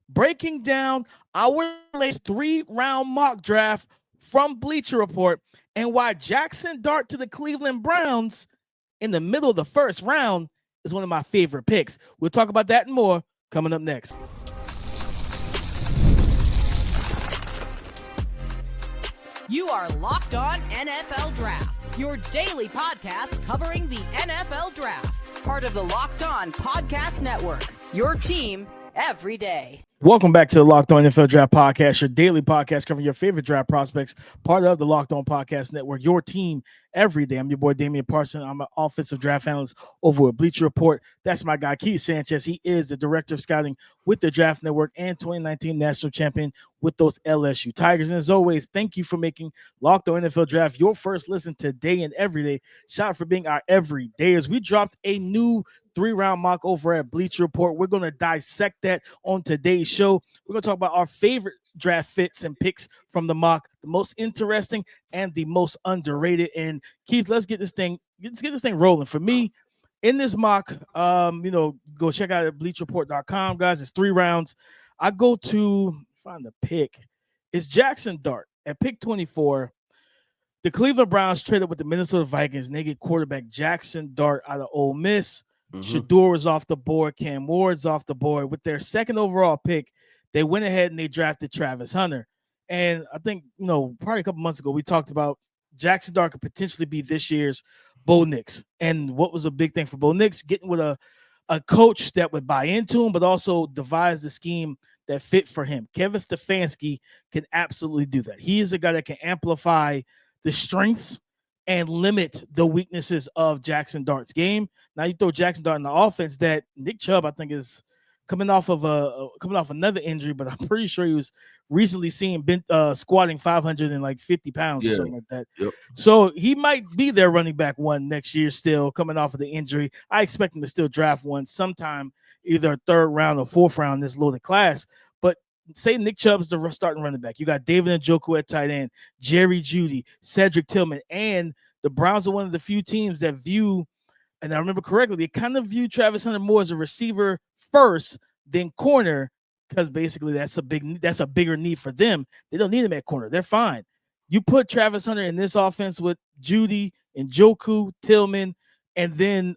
breaking down our latest 3-round mock draft from Bleacher Report and why Jaxson Dart to the Cleveland Browns in the middle of the first round is one of my favorite picks. We'll talk about that and more coming up next. You are Locked On NFL Draft, your daily podcast covering the NFL Draft. Part of the Locked On Podcast Network, your team every day. Welcome back to the Locked On NFL Draft Podcast, your daily podcast covering your favorite draft prospects, part of the Locked On Podcast Network, your team every day. I'm your boy, Damian Parson. I'm an offensive draft analyst over at Bleacher Report. That's my guy, Keith Sanchez. He is the director of scouting with the Draft Network and 2019 national champion with those LSU Tigers. And as always, thank you for making Locked On NFL Draft your first listen today and every day. Shout out for being our everydayers. We dropped a new 3-round mock over at Bleacher Report. We're going to dissect that on today's show. We're going to talk about our favorite draft fits and picks from the mock, the most interesting and the most underrated. And Keith, let's get this thing rolling. For me, in this mock, go check out at bleachereport.com, guys. It's 3 rounds. I go to find the pick. It's Jaxson Dart at pick 24. The Cleveland Browns traded with the Minnesota Vikings, and they get quarterback Jaxson Dart out of Ole Miss. Shador is off the board. Cam Ward's off the board. With their second overall pick, they went ahead and they drafted Travis Hunter. And I think, probably a couple months ago, we talked about Jaxson Dart could potentially be this year's Bo Nix. And what was a big thing for Bo Nix? Getting with a coach that would buy into him, but also devise the scheme that fit for him. Kevin Stefanski can absolutely do that. He is a guy that can amplify the strengths and limit the weaknesses of Jaxson Dart's game. Now you throw Jaxson Dart in the offense that Nick Chubb, I think, is coming off another injury, but I'm pretty sure he was recently seen squatting 550 pounds or something like that. Yep. So he might be their running back one next year still, coming off of the injury. I expect him to still draft one sometime, either 3rd round or 4th round in this loaded class. But say Nick Chubb's the starting running back. You got David Njoku at tight end, Jerry Jeudy, Cedric Tillman, and the Browns are one of the few teams that view, and I remember correctly, they kind of view Travis Hunter more as a receiver first than corner, because basically that's a bigger need for them. They don't need him at corner. They're fine. You put Travis Hunter in this offense with Jeudy and Njoku, Tillman, and then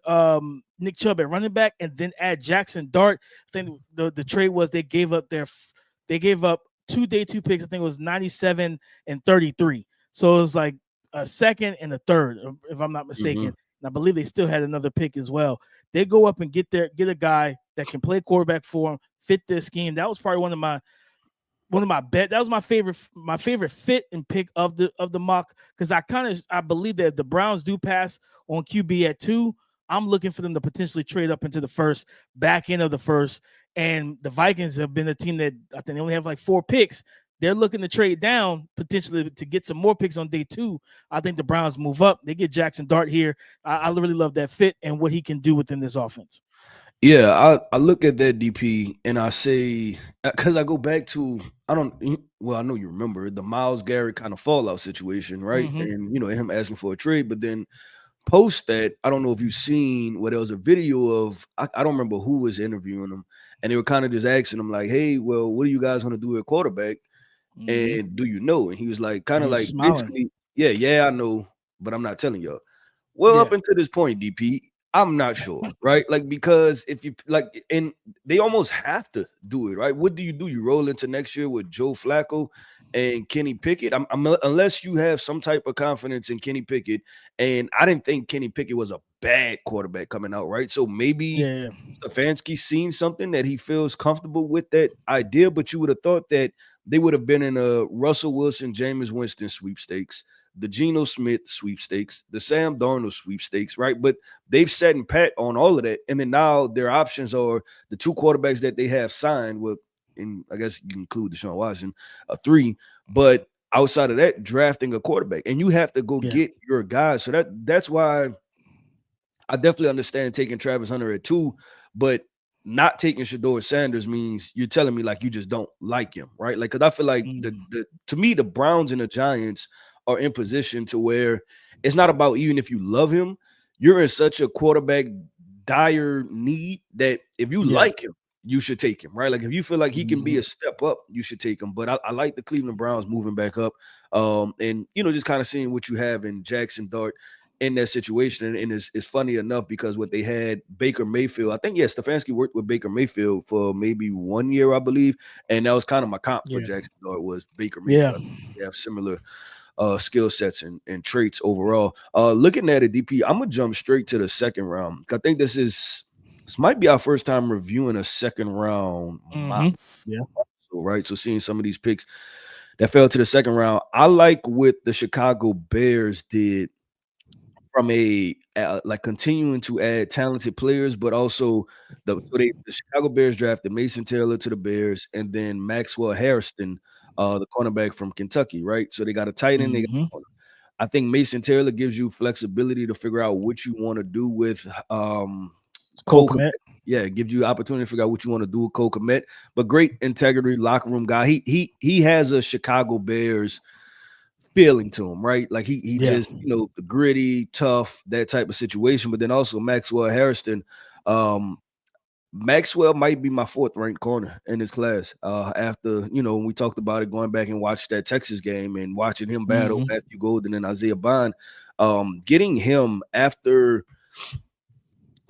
Nick Chubb at running back, and then add Jaxson Dart. I think the trade was they gave up 2 day 2 picks. I think it was 97 and 33. So it was like a second and a third, if I'm not mistaken. And I believe they still had another pick as well. They go up and get a guy that can play quarterback for him, fit this scheme. That was probably one of my bet. That was my favorite fit and pick of the mock, because I believe that if the Browns do pass on QB at 2, I'm looking for them to potentially trade up into the back end of the first. And the Vikings have been a team that I think they only have like 4 picks. They're looking to trade down potentially to get some more picks on day 2. I think the Browns move up. They get Jaxson Dart here. I really love that fit and what he can do within this offense. Yeah, I look at that DP and I say, because I go back to, I know you remember the Myles Garrett kind of fallout situation, right? And, him asking for a trade, but then post that, I don't know if you've seen there was a video of, I don't remember who was interviewing him, and they were kind of just asking him like, hey, well, what are you guys going to do at quarterback? And do you know? And he was like, kind of like, basically, yeah, I know, but I'm not telling y'all. Well, up until this point, DP, I'm not sure, right? Like, because if you and they almost have to do it, right? What do? You roll into next year with Joe Flacco and Kenny Pickett? Unless you have some type of confidence in Kenny Pickett, and I didn't think Kenny Pickett was a bad quarterback coming out, right? So maybe Stefanski's seen something that he feels comfortable with that idea, but you would have thought that they would have been in a Russell Wilson, Jameis Winston sweepstakes, the Geno Smith sweepstakes, the Sam Darnold sweepstakes, right? But they've sat and pat on all of that. And then now their options are the 2 quarterbacks that they have signed with, and I guess you can include Deshaun Watson, 3. But outside of that, drafting a quarterback. And you have to go get your guys. So that's why I definitely understand taking Travis Hunter at 2, but not taking Shador Sanders means you're telling me like you just don't like him, right? Like, because I feel like to me, the Browns and the Giants are in position to where it's not about even if you love him, you're in such a quarterback dire need that if you like him, you should take him, right? Like if you feel like he can be a step up, you should take him. But I like the Cleveland Browns moving back up, and just kind of seeing what you have in Jaxson Dart in that situation. And it's funny enough because what they had Baker Mayfield, I think, Stefanski worked with Baker Mayfield for maybe 1 year, I believe, and that was kind of my comp for Jaxson Dart was Baker Mayfield. They have similar skill sets and traits overall. Looking at it, DP, I'm gonna jump straight to the second round. I think this might be our first time reviewing a second round mock. Right. So seeing some of these picks that fell to the second round, I like what the Chicago Bears did from a like continuing to add talented players, but also the Chicago Bears drafted Mason Taylor to the Bears, and then Maxwell Harrison, the cornerback from Kentucky, right? So they got a tight end. I think Mason Taylor gives you flexibility to figure out what you want to do with Cole Kmet. Yeah, it gives you opportunity to figure out what you want to do with Cole Kmet. But great integrity, locker room guy. He has a Chicago Bears feeling to him, right? Like he just, the gritty, tough, that type of situation. But then also Maxwell Harrison. Maxwell might be my 4th ranked corner in this class. After, when we talked about it, going back and watched that Texas game and watching him battle Matthew Golden and Isaiah Bond, getting him after.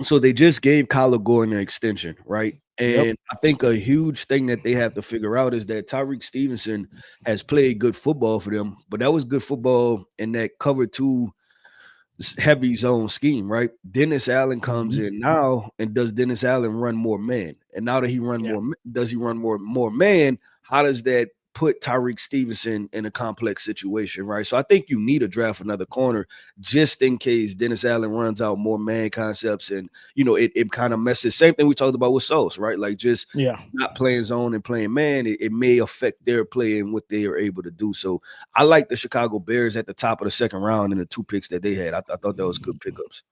So they just gave Kyler Gordon an extension, right? And I think a huge thing that they have to figure out is that Tyreek Stevenson has played good football for them, but that was good football in that cover 2 heavy zone scheme, right? Dennis Allen comes in now, and does Dennis Allen run more man? And now that he does he run more man? How does that put Tyreek Stevenson in a complex situation, right? So I think you need to draft another corner just in case Dennis Allen runs out more man concepts, and it kind of messes. Same thing we talked about with Sauce, right? Like just not playing zone and playing man, it may affect their play and what they are able to do. So I like the Chicago Bears at the top of the second round and the 2 picks that they had. I thought that was good pickups.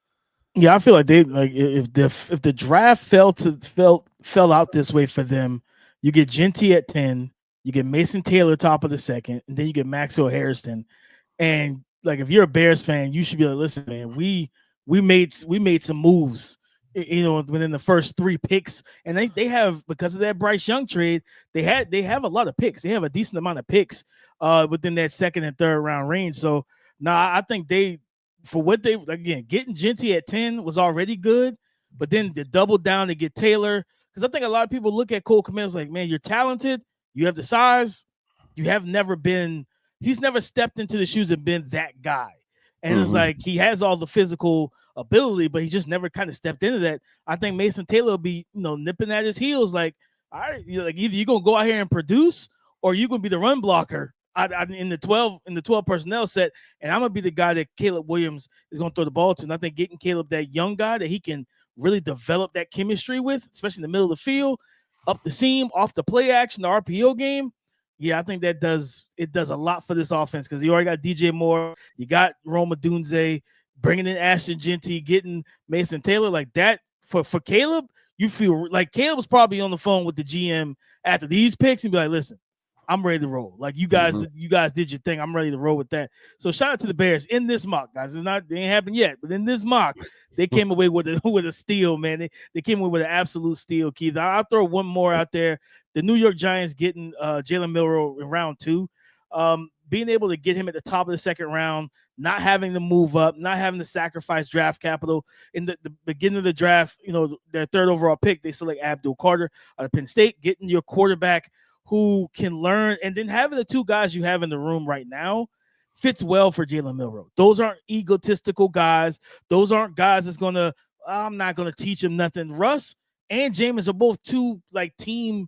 Yeah, I feel like if the draft fell out this way for them, you get Genty at 10. You get Mason Taylor top of the second, and then you get Maxwell Harrison. And like, if you're a Bears fan, you should be like, listen, man, we made some moves, within the first 3 picks, and they have, because of that Bryce Young trade, they have a lot of picks. They have a decent amount of picks within that second and third round range. So I think getting Genty at 10 was already good, but then to double down to get Taylor, because I think a lot of people look at Cole Kmet as like, man, you're talented. You have the size. He's never stepped into the shoes and been that guy. And it's like, he has all the physical ability, but he just never kind of stepped into that. I think Mason Taylor will be, nipping at his heels. Like, all right, either you're going to go out here and produce, or you're going to be the run blocker in the 12 personnel set. And I'm going to be the guy that Caleb Williams is going to throw the ball to. And I think getting Caleb, that young guy that he can really develop that chemistry with, especially in the middle of the field, up the seam, off the play action, the RPO game. Yeah, I think it does a lot for this offense, because you already got DJ Moore, you got Rome Odunze, bringing in Ashton Genty, getting Mason Taylor, like that. For Caleb, you feel like Caleb was probably on the phone with the GM after these picks and be like, listen, I'm ready to roll. Like, you guys did your thing. I'm ready to roll with that. So shout out to the Bears in this mock, guys. They ain't happened yet, but in this mock, they came away with a steal, man. They came away with an absolute steal, Keith. I'll throw one more out there. The New York Giants getting Jalen Milroe in round 2. Being able to get him at the top of the second round, not having to move up, not having to sacrifice draft capital. In the beginning of the draft, their 3rd overall pick, they select Abdul Carter out of Penn State, getting your quarterback who can learn, and then having the 2 guys you have in the room right now fits well for Jalen Milroe. Those aren't egotistical guys. Those aren't guys that's I'm not going to teach him nothing. Russ and Jameis are both 2 like team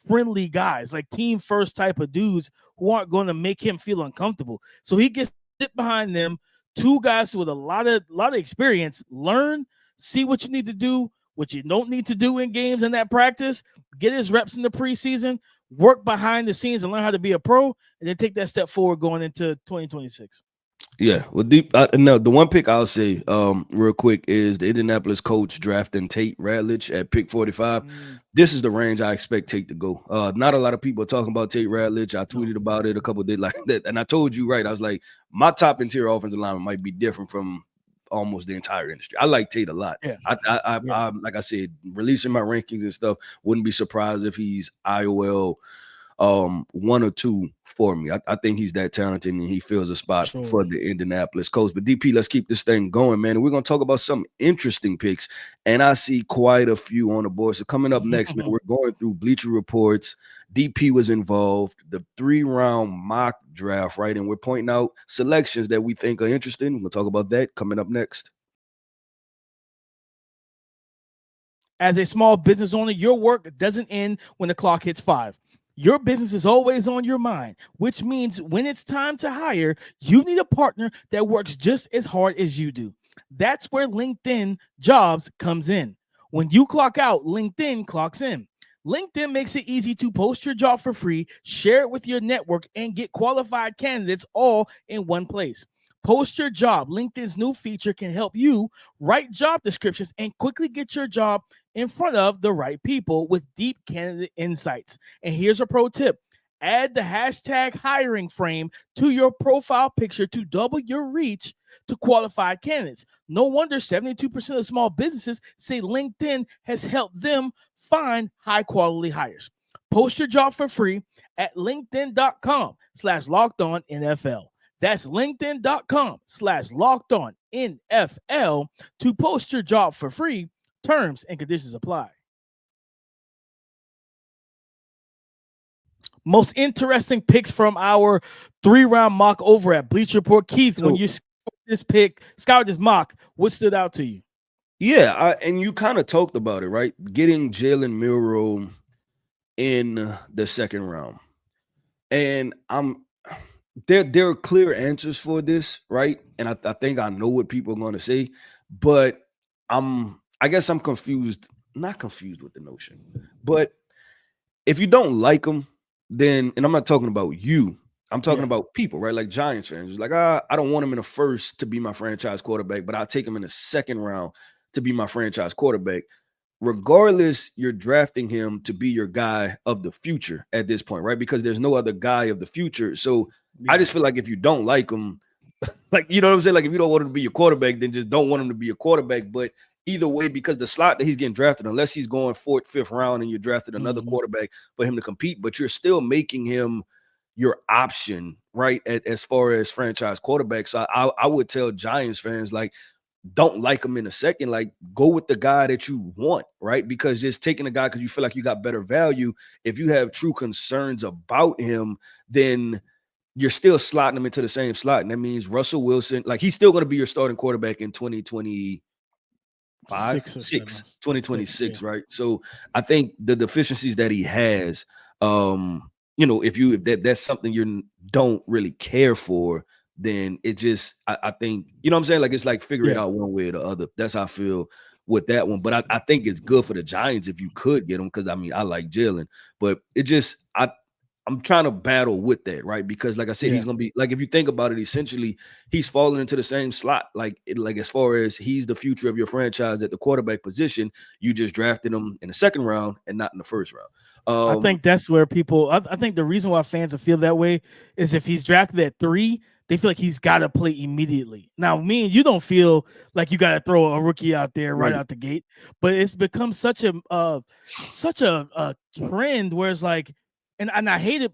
friendly guys, like team first type of dudes who aren't going to make him feel uncomfortable. So he gets sit behind them, 2 guys with a lot of experience, learn, see what you need to do, what you don't need to do in games and that practice, get his reps in the preseason, work behind the scenes and learn how to be a pro, and then take that step forward going into 2026. Yeah, well, the one pick I'll say real quick is the Indianapolis Colts drafting Tate Ratledge at pick 45. This is the range I expect Tate to go. Not a lot of people are talking about Tate Ratledge. I tweeted about it a couple of days like that, and I told you, right, I was like, my top interior offensive lineman might be different from almost the entire industry. I like Tate a lot. Yeah. I like I said, releasing my rankings and stuff, wouldn't be surprised if he's IOL 1 or 2 for me. I think he's that talented and he fills a spot for the Indianapolis Colts. But DP, let's keep this thing going, man. And we're gonna talk about some interesting picks, and I see quite a few on the board. So coming up next, man, we're going through Bleacher Reports. DP was involved, the 3-round mock draft, right? And we're pointing out selections that we think are interesting. We'll talk about that coming up next. As a small business owner, your work doesn't end when the clock hits 5. Your business is always on your mind, which means when it's time to hire, you need a partner that works just as hard as you do. That's where LinkedIn Jobs comes in. When you clock out, LinkedIn clocks in. LinkedIn makes it easy to post your job for free, share it with your network, and get qualified candidates all in one place. Post your job. LinkedIn's new feature can help you write job descriptions and quickly get your job in front of the right people with deep candidate insights. And here's a pro tip. Add the hashtag hiring frame to your profile picture to double your reach to qualified candidates. No wonder 72% of small businesses say LinkedIn has helped them find high-quality hires. Post your job for free at linkedin.com/lockedonnfl. That's linkedin.com/lockedonnfl to post your job for free. Terms and conditions apply. Most interesting picks from our 3-round mock over at Bleacher Report. Keith, when you scoured this mock, what stood out to you? Yeah, and you kind of talked about it, right? Getting Jalen Milroe in the 2nd round. And there are clear answers for this, right? And I think I know what people are going to say, but I guess I'm confused, not confused with the notion, but if you don't like them, then, and I'm not talking about you, I'm talking about people, right? Like Giants fans, like, I don't want him in the 1st to be my franchise quarterback, but I'll take him in the 2nd round to be my franchise quarterback. Regardless, you're drafting him to be your guy of the future at this point, right? Because there's no other guy of the future. So I just feel like if you don't like him, like, you know what I'm saying? Like, if you don't want him to be your quarterback, then just don't want him to be your quarterback. But either way, because the slot that he's getting drafted, unless he's going 4th, 5th round and you drafted another quarterback for him to compete, but you're still making him your option, right? As far as franchise quarterbacks. So I would tell Giants fans, like, don't like him in a 2nd, like, go with the guy that you want, right? Because just taking a guy because you feel like you got better value, if you have true concerns about him, then you're still slotting him into the same slot. And that means Russell Wilson, like, he's still going to be your starting quarterback in 2026, right? So I think the deficiencies that he has, if that's something you don't really care for, then it just, I think, you know what I'm saying? Like, it's like figure it out one way or the other. That's how I feel with that one. But I think it's good for the Giants if you could get him, because I mean, I like Jalen, but it just, I'm trying to battle with that, right? Because like I said, he's going to be, like, if you think about it, essentially he's falling into the same slot. Like as far as he's the future of your franchise at the quarterback position, you just drafted him in the 2nd round and not in the 1st round. I think that's where people, I think the reason why fans feel that way is if he's drafted at 3, they feel like he's got to play immediately. Now, me and you don't feel like you got to throw a rookie out there right out the gate, but it's become such a trend where it's like, and I hate it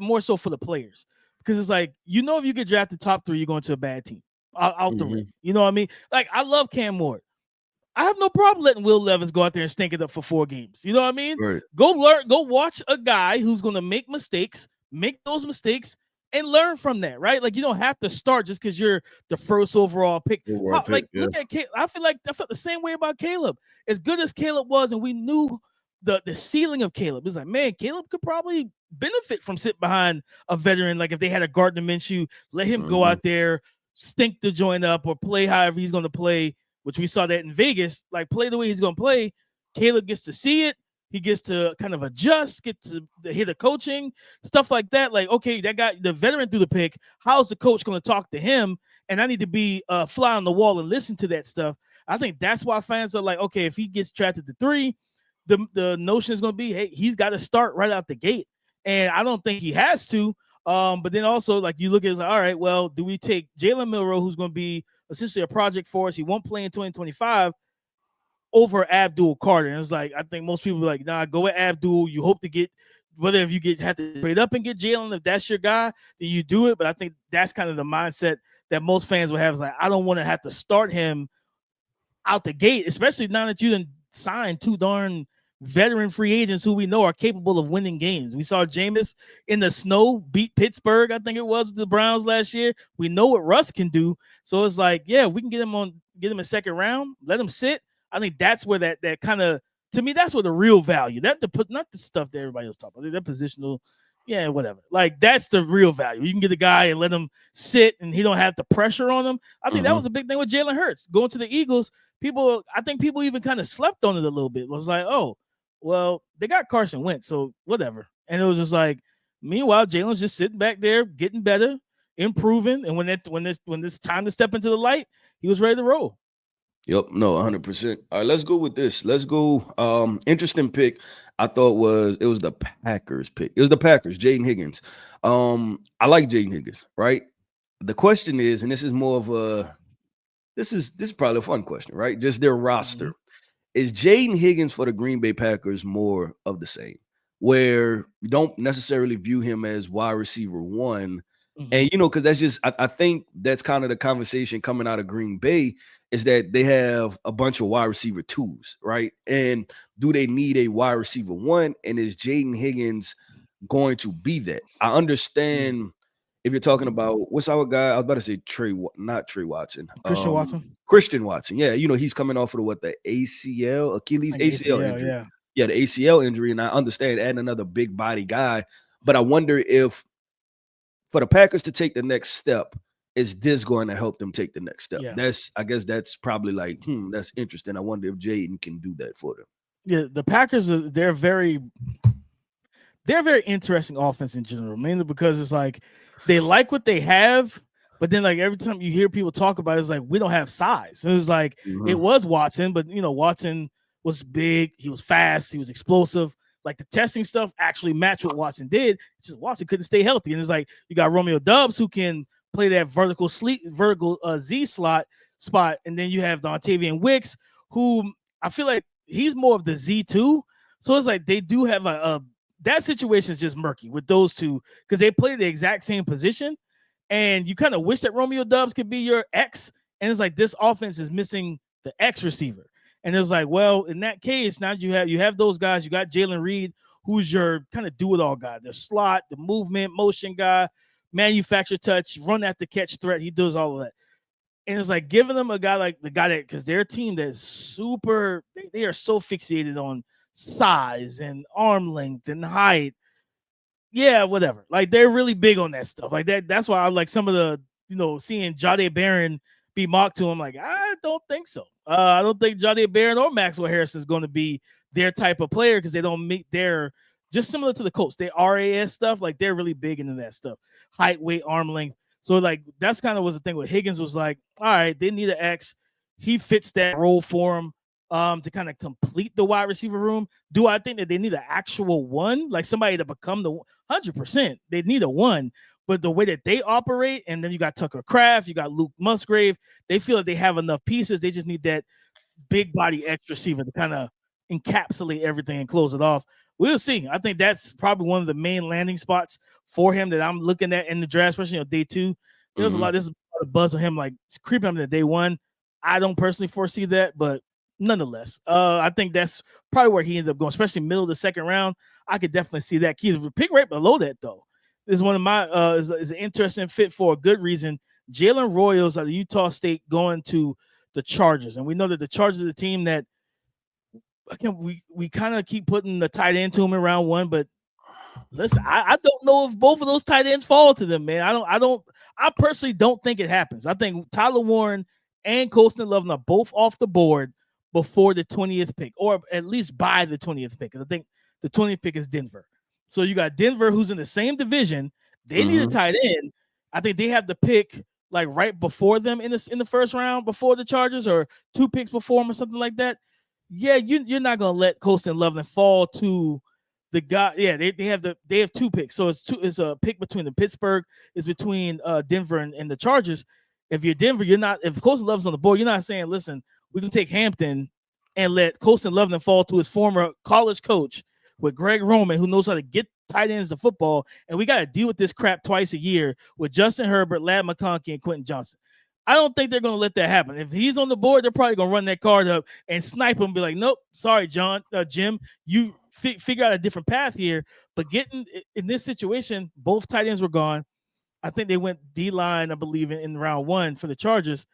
more so for the players, because it's like, if you get drafted top 3, you're going to a bad team out the ring. You know what I mean? Like, I love Cam Ward. I have no problem letting Will Levis go out there and stink it up for 4 games. You know what I mean? Right. Go watch a guy who's going to make those mistakes, and learn from that, right? Like, you don't have to start just because you're the 1st overall pick. Look at Caleb. I felt the same way about Caleb. As good as Caleb was, and we knew the ceiling of Caleb. It's like, man, Caleb could probably benefit from sitting behind a veteran. Like, if they had a Gardner Minshew, let him go out there, stink the joint up, or play however he's going to play, which we saw that in Vegas. Like, play the way he's going to play. Caleb gets to see it. He gets to kind of adjust, get to hit a coaching, stuff like that. Like, okay, that guy, the veteran threw the pick. How's the coach going to talk to him? And I need to be a fly on the wall and listen to that stuff. I think that's why fans are like, okay, if he gets drafted to 3, the notion is going to be, hey, he's got to start right out the gate. And I don't think he has to. But then also, like, you look at it, like, all right, well, do we take Jalen Milroe, who's going to be essentially a project for us? He won't play in 2025 over Abdul Carter. And it's like, I think most people are like, nah, go with Abdul. You hope to get, whether if you have to trade up and get Jalen, if that's your guy, then you do it. But I think that's kind of the mindset that most fans will have, is like, I don't want to have to start him out the gate, especially now that you done signed 2 darn veteran free agents who we know are capable of winning games. We saw Jameis in the snow beat Pittsburgh, I think it was, the Browns last year. We know what Russ can do. So it's like, yeah, if we can get him a second round, let him sit. I think that's where that kind of, to me, that's where the real value, not the stuff that everybody else talking about, that positional, yeah, whatever. Like, that's the real value. You can get a guy and let him sit and he don't have the pressure on him. I think that was a big thing with Jalen Hurts going to the Eagles. I think people even kind of slept on it a little bit. It was like, oh, well, they got Carson Wentz, so whatever. And it was just like, meanwhile, Jalen's just sitting back there, getting better, improving. And when it's time to step into the light, he was ready to roll. Yep, no, 100%. All right, let's go with this. Let's go. Interesting pick. I thought it was the Packers pick. It was the Packers, Jaden Higgins. I like Jaden Higgins, right? The question is, and this is more of a, this is probably a fun question, right? Just their roster. Is Jaden Higgins for the Green Bay Packers more of the same, where you don't necessarily view him as wide receiver 1? And, because that's just, I think that's kind of the conversation coming out of Green Bay, is that they have a bunch of wide receiver 2s, right? And do they need a wide receiver 1? And is Jaden Higgins going to be that? I understand if you're talking about, what's our guy? I was about to say not Trey Watson. Christian Watson. Christian Watson. Yeah, he's coming off of the ACL, Achilles, ACL injury. Yeah, the ACL injury. And I understand adding another big body guy. But I wonder if for the Packers to take the next step, is this going to help them take the next step? Yeah. I guess that's probably like, that's interesting. I wonder if Jaden can do that for them. Yeah, the Packers, they're a very interesting offense in general, mainly because it's like they like what they have, but then like every time you hear people talk about it, it's like, we don't have size. And it was like, it was Watson, but Watson was big, he was fast, he was explosive. Like, the testing stuff actually matched what Watson did. It's just Watson couldn't stay healthy. And it's like, you got Romeo Doubs, who can play that vertical Z slot spot. And then you have Dontavian Wicks, who I feel like he's more of the Z2. So it's like they do have that situation is just murky with those two, because they play the exact same position. And you kind of wish that Romeo Doubs could be your X. And it's like, this offense is missing the X receiver. And it was like, well, in that case, now you have those guys. You got Jalen Reed, who's your kind of do-it-all guy, the slot, the movement, motion guy, manufacture touch, run after catch threat. He does all of that. And it's like giving them a guy like the guy that, because their team that's super, they are so fixated on size and arm length and height. Yeah, whatever. Like, they're really big on that stuff. Like that. That's why I like some of the, seeing Jade Barron be mocked to him. Like, I don't think so. I don't think Jade Barron or Maxwell Harrison is going to be their type of player, because they don't meet their, just similar to the Colts, they RAS stuff. Like, they're really big into that stuff. Height, weight, arm length. So like, that's kind of was the thing with Higgins, was like, all right, they need an X. He fits that role for him to kind of complete the wide receiver room. Do I think that they need an actual 1, like somebody to become the 100%? They need a 1. But the way that they operate, and then you got Tucker Kraft, you got Luke Musgrave, they feel like they have enough pieces. They just need that big body X receiver to kind of encapsulate everything and close it off. We'll see. I think that's probably one of the main landing spots for him that I'm looking at in the draft, especially on day 2. There's a lot of buzz on him, like it's creeping up into day 1. I don't personally foresee that, but nonetheless, I think that's probably where he ended up going, especially middle of the second round. I could definitely see that. He's a pick right below that, though. This is one of my is an interesting fit for a good reason. Jalen Royals out of Utah State going to the Chargers, and we know that the Chargers are the team that, again, we kind of keep putting the tight end to them in round 1, but listen, I don't know if both of those tight ends fall to them, man. I personally don't think it happens. I think Tyler Warren and Colston Loveland are both off the board before the 20th pick, or at least by the 20th pick. I think the 20th pick is Denver. So you got Denver, who's in the same division. They need a tight end. I think they have the pick like right before them in the first round, before the Chargers, or 2 picks before them or something like that. Yeah, you're not gonna let Colston Loveland fall to the guy, yeah, they have two picks. So it's a pick between the Pittsburgh, it's between Denver and the Chargers. If you're Denver, you're not, if Colston Love's on the board, you're not saying, listen, we can take Hampton and let Colston Loveland fall to his former college coach with Greg Roman, who knows how to get tight ends to football, and we got to deal with this crap twice a year with Justin Herbert, Ladd McConkey, and Quentin Johnson. I don't think they're going to let that happen. If he's on the board, they're probably going to run that card up and snipe him and be like, nope, sorry, Jim, you figure out a different path here. But getting in this situation, both tight ends were gone. I think they went D-line, I believe, in round 1 for the Chargers.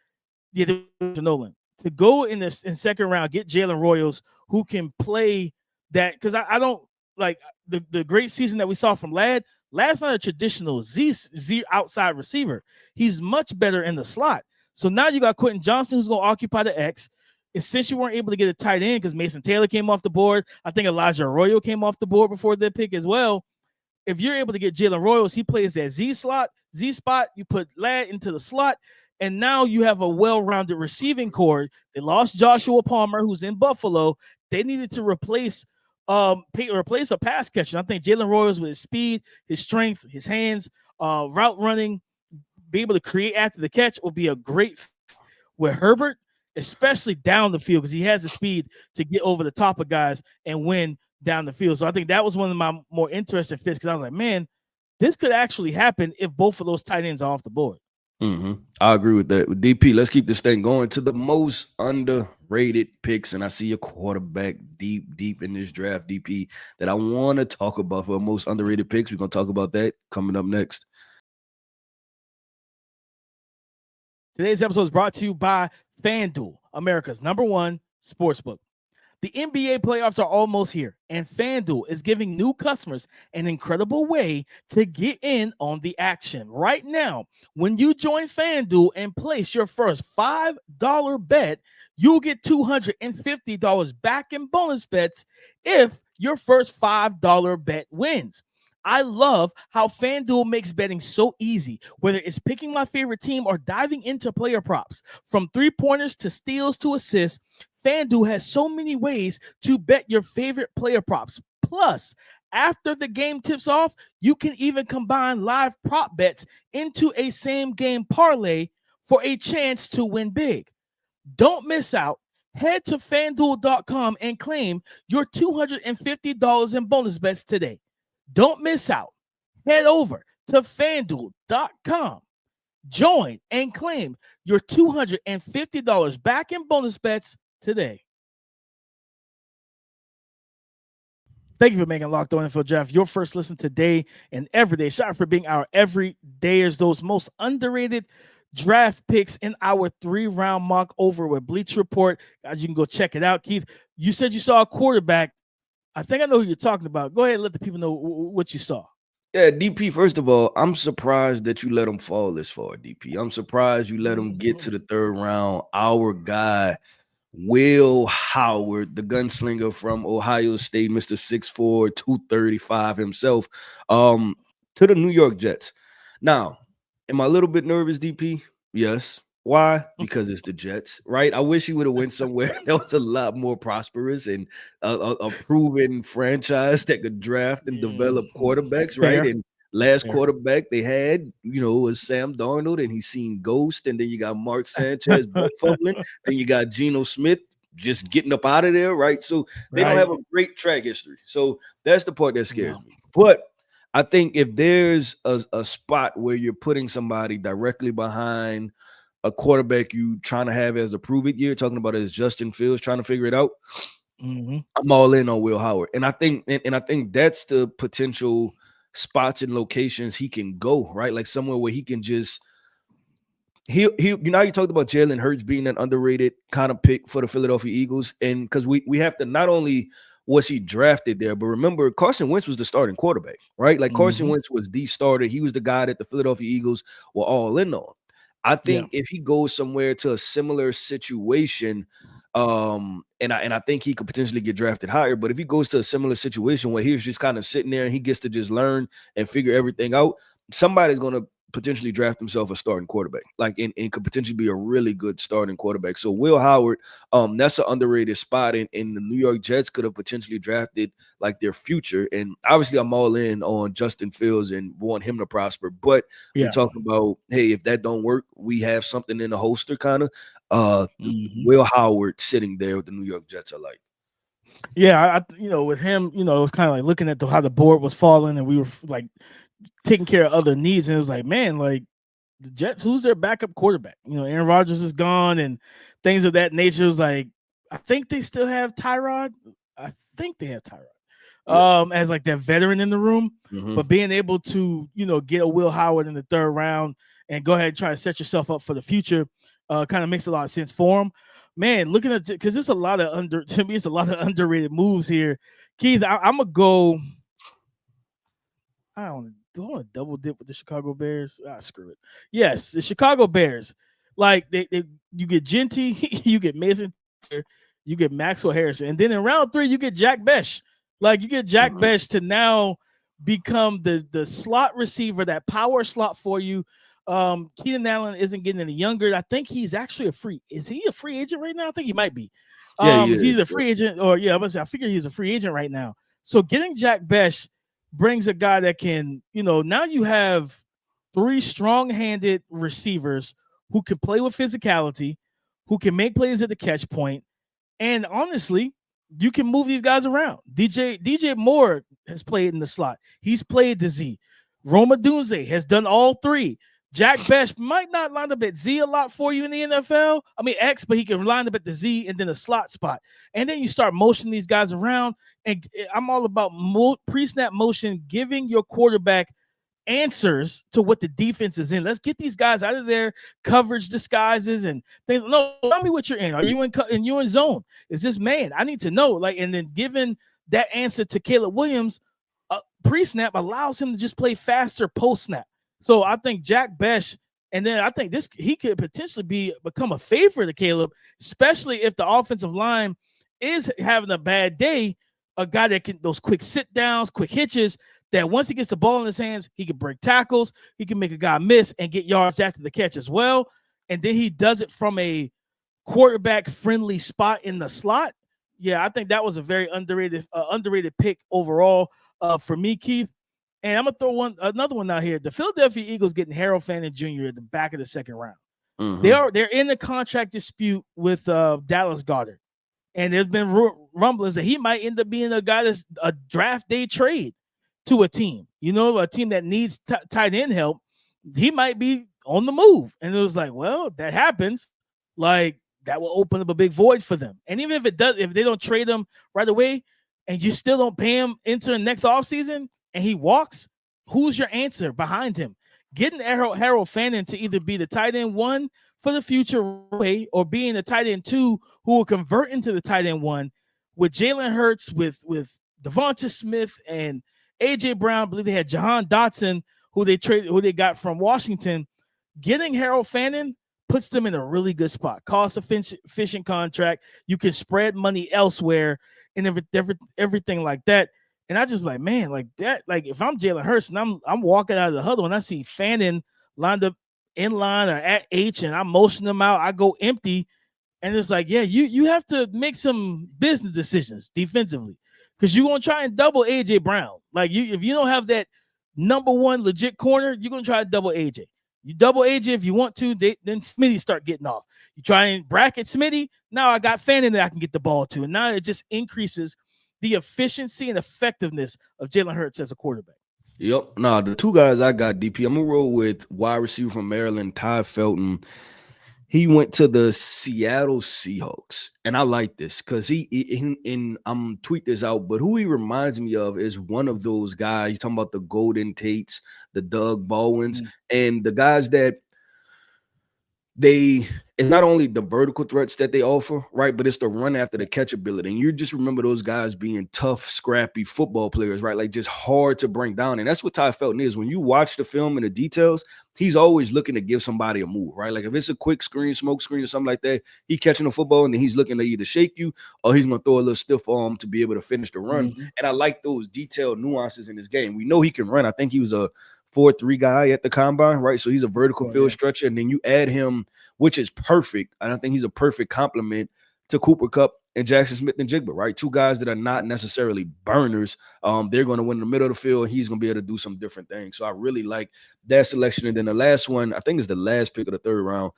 Yeah, Nolan. To go in second round, get Jalen Royals, who can play that, because I don't like the great season that we saw from Ladd. Ladd's not a traditional Z outside receiver. He's much better in the slot. So now you got Quentin Johnson, who's going to occupy the X. And since you weren't able to get a tight end because Mason Taylor came off the board, I think Elijah Arroyo came off the board before their pick as well. If you're able to get Jalen Royals, he plays that Z spot. You put Ladd into the slot, and now you have a well-rounded receiving core. They lost Joshua Palmer, who's in Buffalo. They needed to replace a pass catcher. I think Jalen Royals, with his speed, his strength, his hands, route running, be able to create after the catch, will be a great fit with Herbert, especially down the field, because he has the speed to get over the top of guys and win down the field. So I think that was one of my more interesting fits, because I was like, man, this could actually happen if both of those tight ends are off the board. I agree with that. With DP, let's keep this thing going to the most underrated picks. And I see a quarterback deep in this draft, DP, that I want to talk about for most underrated picks. We're going to talk about that coming up next. Today's episode is brought to you by FanDuel, America's #1 sportsbook. The NBA playoffs are almost here, and FanDuel is giving new customers an incredible way to get in on the action. Right now, when you join FanDuel and place your first $5 bet, you'll get $250 back in bonus bets if your first $5 bet wins. I love how FanDuel makes betting so easy, whether it's picking my favorite team or diving into player props. From three-pointers to steals to assists, FanDuel has so many ways to bet your favorite player props. Plus, after the game tips off, you can even combine live prop bets into a same-game parlay for a chance to win big. Don't miss out. Head to FanDuel.com and claim your $250 in bonus bets today. Don't miss out. Head over to FanDuel.com. Join and claim your $250 back in bonus bets today. Thank you for making Locked On NFL Draft your first listen today and every day. Shout out for being our everydayers, those most underrated draft picks in our 3-round mock over with Bleacher Report. Guys, you can go check it out. Keith, you said you saw a quarterback. I think I know who you're talking about. Go ahead and let the people know what you saw. Yeah, DP, first of all, I'm surprised that you let him fall this far, DP. I'm surprised you let him get to the 3rd round. Our guy, Will Howard, the gunslinger from Ohio State, Mr. 6'4", 235 himself, to the New York Jets. Now, am I a little bit nervous, DP? Yes. Why? Because it's the Jets, right? I wish he would have went somewhere that was a lot more prosperous and a proven franchise that could draft and develop quarterbacks, right? And last quarterback they had, was Sam Darnold, and he's seen Ghost. And then you got Mark Sanchez fumbling. Then you got Geno Smith just getting up out of there, right? So they don't have a great track history. So that's the part that scares me. But I think if there's a spot where you're putting somebody directly behind a quarterback you trying to have as a prove-it year, talking about as Justin Fields trying to figure it out, I'm all in on Will Howard. And I think that's the potential spots and locations he can go, right? Like somewhere where he can just you talked about Jalen Hurts being an underrated kind of pick for the Philadelphia Eagles. And because we have to, not only was he drafted there, but remember, Carson Wentz was the starting quarterback, right? Like Carson Wentz was the starter. He was the guy that the Philadelphia Eagles were all in on. I think if he goes somewhere to a similar situation, and I think he could potentially get drafted higher, but if he goes to a similar situation where he's just kind of sitting there and he gets to just learn and figure everything out, somebody's going to potentially draft himself a starting quarterback, like and could potentially be a really good starting quarterback. So Will Howard, that's an underrated spot, and the New York Jets could have potentially drafted like their future. And obviously, I'm all in on Justin Fields and want him to prosper. But we talk about, hey, if that don't work, we have something in the holster, kind of. Will Howard sitting there with the New York Jets, I like. Yeah, with him, it was kind of like looking at how the board was falling, and we were like taking care of other needs, and it was like, man, like the Jets, who's their backup quarterback? Aaron Rodgers is gone, and things of that nature. It was like, I think they still have Tyrod. As like that veteran in the room, but being able to, get a Will Howard in the third round and go ahead and try to set yourself up for the future, kind of makes a lot of sense for him. Man, looking at, because it's a lot of underrated moves here. Keith, I'm gonna go. I want to double dip with the Chicago Bears. Screw it. Yes, the Chicago Bears. Like you get Genty, you get Mason, you get Maxwell Harrison, and then in round 3 you get Jack Bech. Like you get Jack Bech to now become the slot receiver, that power slot for you. Keenan Allen isn't getting any younger. I think he's actually is he a free agent right now? I think he might be. He's a free agent, or I figure he's a free agent right now. So getting Jack Bech brings a guy that can, now you have 3 strong-handed receivers who can play with physicality, who can make plays at the catch point, and honestly, you can move these guys around. DJ Moore has played in the slot. He's played the Z. Roma Dunze has done all 3. Jack Bech might not line up at Z a lot for you in the NFL. I mean, X, but he can line up at the Z and then a slot spot. And then you start motioning these guys around. And I'm all about pre-snap motion, giving your quarterback answers to what the defense is in. Let's get these guys out of their coverage disguises and things. No, tell me what you're in. Are you in zone? Is this man? I need to know. Like, and then giving that answer to Caleb Williams, pre-snap allows him to just play faster post-snap. So I think Jack Bech, and then I think he could potentially become a favorite of Caleb, especially if the offensive line is having a bad day. A guy that can those quick sit downs, quick hitches, that once he gets the ball in his hands, he can break tackles, he can make a guy miss and get yards after the catch as well. And then he does it from a quarterback friendly spot in the slot. Yeah, I think that was a very underrated pick overall for me, Keith. And I'm gonna throw another one out here. The Philadelphia Eagles getting Harold Fannin Jr. at the back of the second round. They're in a contract dispute with Dallas Goedert, and there's been rumblings that he might end up being a guy that's a draft day trade to a team. A team that needs tight end help. He might be on the move, and it was like, well, that happens. Like that will open up a big void for them. And even if they don't trade him right away, and you still don't pay him into the next offseason, and he walks, who's your answer behind him? Getting Harold Fannin to either be the tight end 1 for the future way, or being the tight end 2 who will convert into the tight end 1 with Jalen Hurts, with Devonta Smith and AJ Brown. I believe they had Jahan Dotson, who they got from Washington. Getting Harold Fannin puts them in a really good spot. Cost efficient contract. You can spread money elsewhere and everything like that. And I just like, man, like that, like if I'm Jalen Hurts and I'm walking out of the huddle and I see Fannin lined up in line or at H and I'm motioning them out, I go empty. And it's like, yeah, you have to make some business decisions defensively, because you're going to try and double AJ Brown. Like if you don't have that number 1 legit corner, you're going to try to double AJ. You double AJ if you want to, then Smitty start getting off. You try and bracket Smitty. Now I got Fannin that I can get the ball to. And now it just increases the efficiency and effectiveness of Jalen Hurts as a quarterback. Yep. Nah, the 2 guys I got, DP, I'm going to roll with wide receiver from Maryland, Ty Felton. He went to the Seattle Seahawks. And I like this because I'm tweet this out, but who he reminds me of is one of those guys. He's talking about the Golden Tates, the Doug Baldwins, and the guys that it's not only the vertical threats that they offer, right, but it's the run after the catch ability. And you just remember those guys being tough, scrappy football players, right? Like just hard to bring down. And that's what Ty Felton is. When you watch the film and the details, he's always looking to give somebody a move, right? Like if it's a quick screen, smoke screen or something like that, he's catching the football and then he's looking to either shake you or he's going to throw a little stiff arm to be able to finish the run. And I like those detailed nuances in his game. We know he can run. I think he was a 4.3 guy at the combine, right? So he's a vertical field stretcher, and then you add him, which is perfect. And I think he's a perfect complement to Cooper Kupp and Jackson Smith-Njigba, right? Two guys that are not necessarily burners. They're going to win in the middle of the field. He's going to be able to do some different things. So I really like that selection. And then the last one, I think is the last pick of the third round,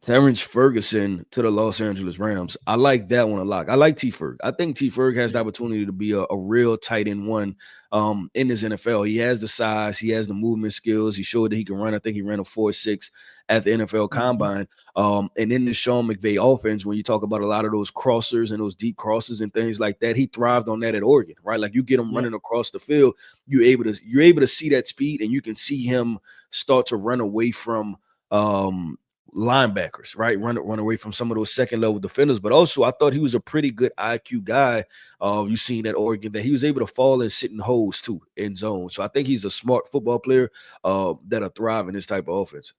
Terence Ferguson to the Los Angeles Rams. I like that one a lot. I like T. Ferg. I think T. Ferg has the opportunity to be a real tight end one in this NFL. He has the size. He has the movement skills. He showed that he can run. I think he ran a 4.6 at the NFL Combine. And in the Sean McVay offense, when you talk about a lot of those crossers and those deep crosses and things like that, he thrived on that at Oregon, right? Like you get him running across the field, you're able to see that speed, and you can see him start to run away from linebackers, right? Run away from some of those second level defenders. But also I thought he was a pretty good IQ guy. You seen at Oregon that he was able to fall and sit in holes too in zone. So I think he's a smart football player that'll thrive in this type of offense.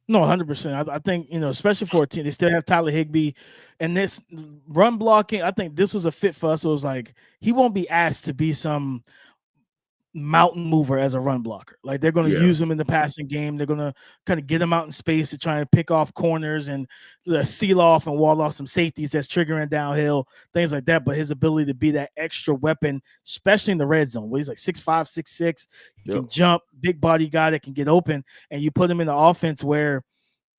No, 100%. I think, especially for a team, they still have Tyler Higbee, and this run blocking, I think this was a fit for us. It was like he won't be asked to be some mountain mover as a run blocker. Like they're going to use him in the passing game. They're going to kind of get him out in space to try and pick off corners and seal off and wall off some safeties that's triggering downhill, things like that. But his ability to be that extra weapon, especially in the red zone, where he's like 6'5", 6'6", he can jump, big body guy that can get open, and you put him in the offense where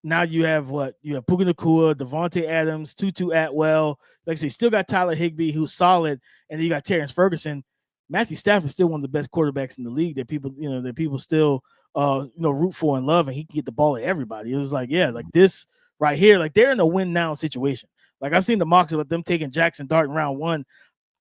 now you have Puka Nacua, Devontae Adams, Tutu Atwell. Like I say, still got Tyler Higbee, who's solid, and then you got Terrence Ferguson. Matthew Stafford is still one of the best quarterbacks in the league that people still root for and love, and he can get the ball at everybody. It was like, like this right here, like they're in a win now situation. Like I've seen the mocks about them taking Jaxson Dart in round 1.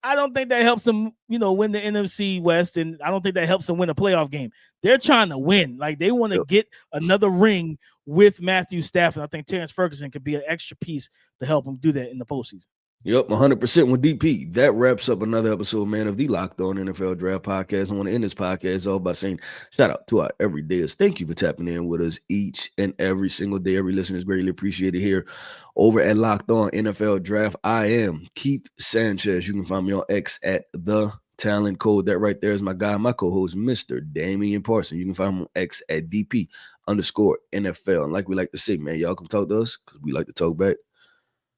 I don't think that helps them, win the NFC West, and I don't think that helps them win a playoff game. They're trying to win. Like they want to get another ring with Matthew Stafford. I think Terrence Ferguson could be an extra piece to help him do that in the postseason. Yep, 100% with DP. That wraps up another episode, man, of the Locked On NFL Draft Podcast. I want to end this podcast off by saying shout out to our everydayers. Thank you for tapping in with us each and every single day. Every listener is greatly appreciated here over at Locked On NFL Draft. I am Keith Sanchez. You can find me on X at The Talent Code. That right there is my guy, my co-host, Mr. Damian Parson. You can find him on X at DP_NFL. And like we like to say, man, y'all come talk to us because we like to talk back.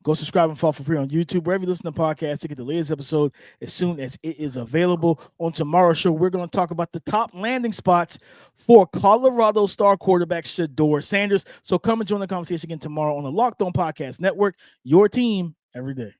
Go subscribe and follow for free on YouTube, wherever you listen to podcasts, to get the latest episode as soon as it is available. On tomorrow's show, we're going to talk about the top landing spots for Colorado star quarterback Shedeur Sanders. So come and join the conversation again tomorrow on the Locked On Podcast Network, your team every day.